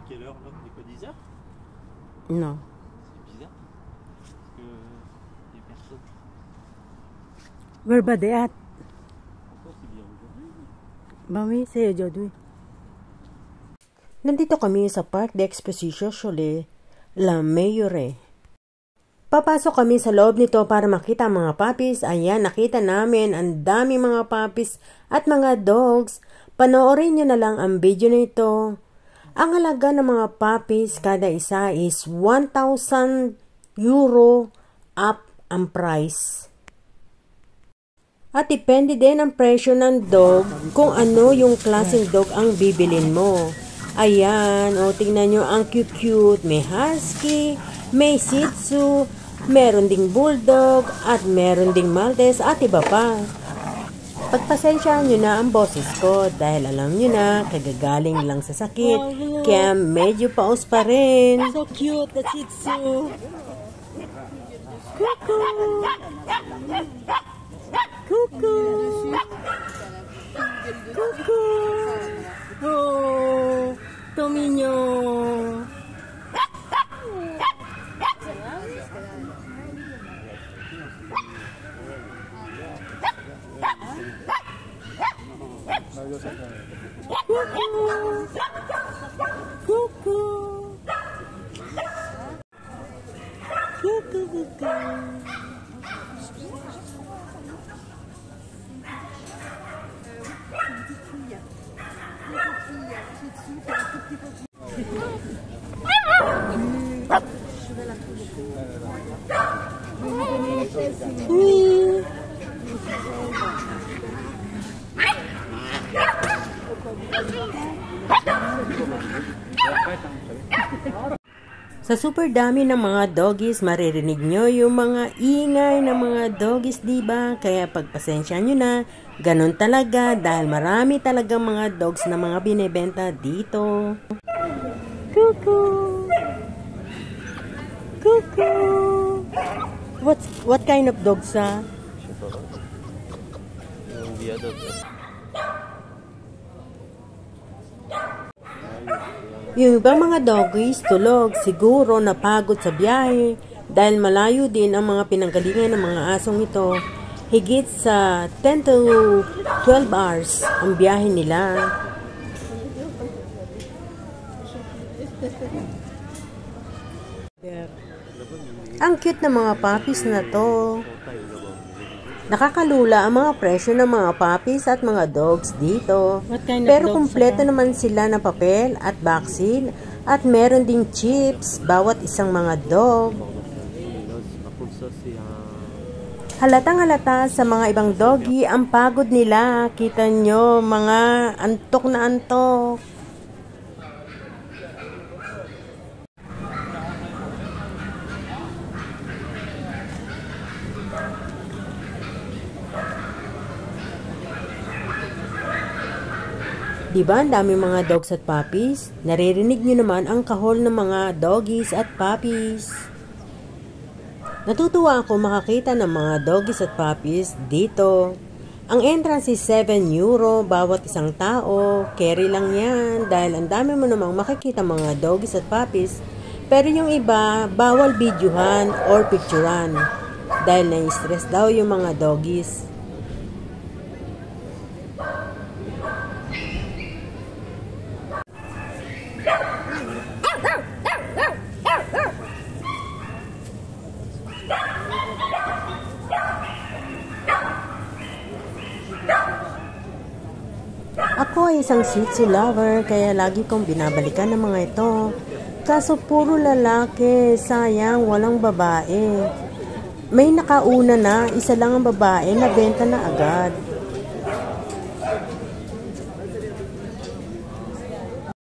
quelle heure là? Il n'est pas 10 heures? Non. C'est bizarre. Parce que il n'y a personne. Where ba they at? Pourquoi c'est bien aujourd'hui? Bawi, sa'yo, Jodwi. Nandito kami sa Parc d'Exposition Cholet, La Meilleure. Papasok kami sa loob nito para makita ang mga puppies. Ayan, nakita namin ang dami mga puppies at mga dogs. Panoorin nyo na lang ang video nito. Ang halaga ng mga puppies kada isa is 1,000 euro up ang price. At depende din ang presyo ng dog kung ano yung klaseng dog ang bibilin mo. Ayan, o tingnan nyo ang cute-cute. May husky, may shih tzu, meron ding bulldog, at meron ding maltese at iba pa. Pagpasensyahan nyo na ang boses ko dahil alam nyo na kagagaling lang sa sakit, kaya medyo paus pa rin. So cute, the shih tzu. Cuckoo! Cuckoo! Cuckoo! Oh, Tominho! Cuckoo! Cuckoo! Sa super dami ng mga doggies, maririnig nyo yung mga ingay ng mga doggies, diba? Kaya pagpasensya nyo na, ganun talaga dahil marami talagang mga dogs na mga binibenta dito. Cuckoo! Cuckoo! What kind of dogs, ah? Yung ibang mga doggies tulog, siguro napagod sa biyahe dahil malayo din ang mga pinanggalingan ng mga asong ito. Higit sa 10 to 12 hours ang biyahe nila. Ang cute na mga puppies na to. Nakakalula ang mga presyo ng mga puppies at mga dogs dito. Pero kumpleto naman sila ng papel at vaccine at meron ding chips bawat isang mga dog. Halatang halata sa mga ibang doggy ang pagod nila. Kita nyo mga antok na antok. Diba ang dami mga dogs at puppies? Naririnig nyo naman ang kahol ng mga doggies at puppies. Natutuwa ako makakita ng mga doggies at puppies dito. Ang entrance is 7 euro bawat isang tao. Carry lang yan dahil ang dami mo namang makikita mga doggies at puppies. Pero yung iba, bawal videohan or picturean dahil na-stress daw yung mga doggies. Ako ay isang shih tzu lover kaya lagi kong binabalikan ng mga ito. Kaso puro lalaki, sayang walang babae. May nakauna na, isa lang ang babae na benta na agad.